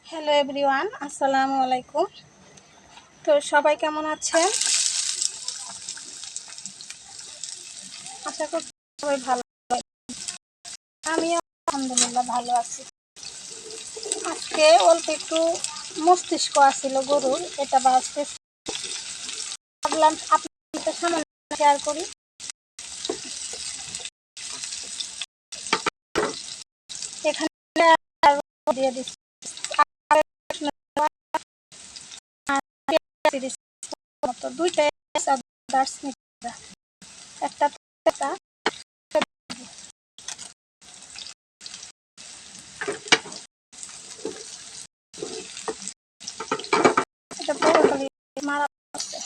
Hello everyone, আসসালামু আলাইকুম। তো সবাই কেমন আছেন? আশা করছি সবাই ভালো। আমিও আলহামদুলিল্লাহ ভালো আছি। আজকে অল্প একটু মস্তিষ্ক আসছিল গরুর, এটা বাজতে ভাবলাম আপনাদের সামনে শেয়ার করি। এখানে দিয়ে দিচ্ছি দুইটা একটা এটা পুরো খালি মারা আছে।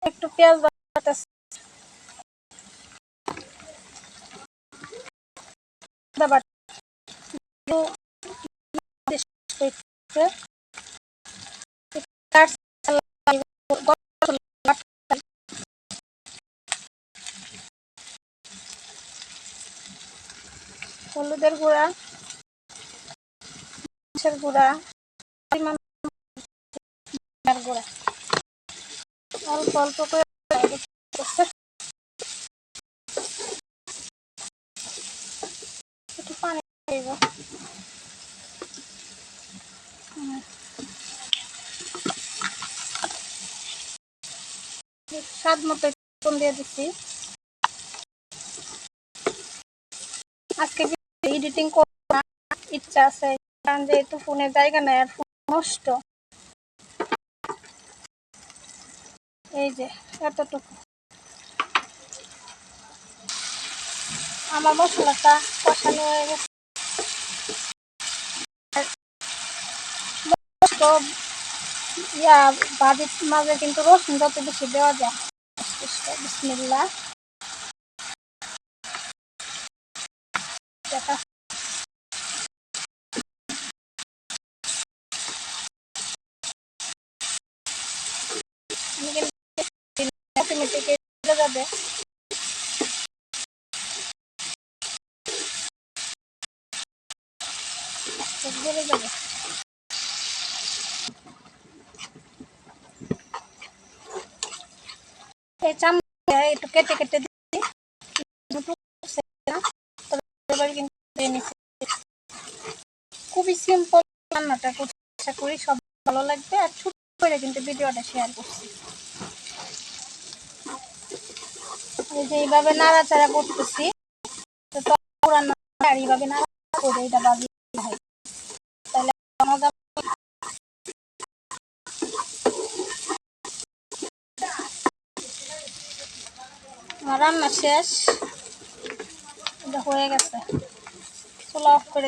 একটু পেঁয়াজ বাটাতেছি, হলুদের গুঁড়া, মরিচের গুঁড়া, পরিমাণ গুঁড়া অল্প অল্প করে একটু পানি দেব। স্বাদ মতো দিয়ে দিচ্ছি। আজকে এডিটিং করার ইচ্ছা আছে, কারণ যেহেতু ফোনে জায়গা নেই আর ফোন নষ্ট। এই যে এতটুকু আমার মশলাটা কষানো হয়ে গেছে। ভাজির মাঝে কিন্তু রসুন যত বেশি দেওয়া যায়। বিসমিল্লাহ। যাবে যাবে এই চামচ একটু কেটে কেটে দিচ্ছি। খুবই সিম্পল রান্নাটা করতে, আশা করি সব ভালো লাগবে। আর ছোট করে কিন্তু ভিডিওটা শেয়ার করছি। এই যে এইভাবে নাড়াচাড়া করতেছি, আর এইভাবে নাড়াচাড়া করে এটা বাজি হয়, তাহলে মজা। রান্না শেষ, এটা হয়ে গেছে, চুলা অফ করে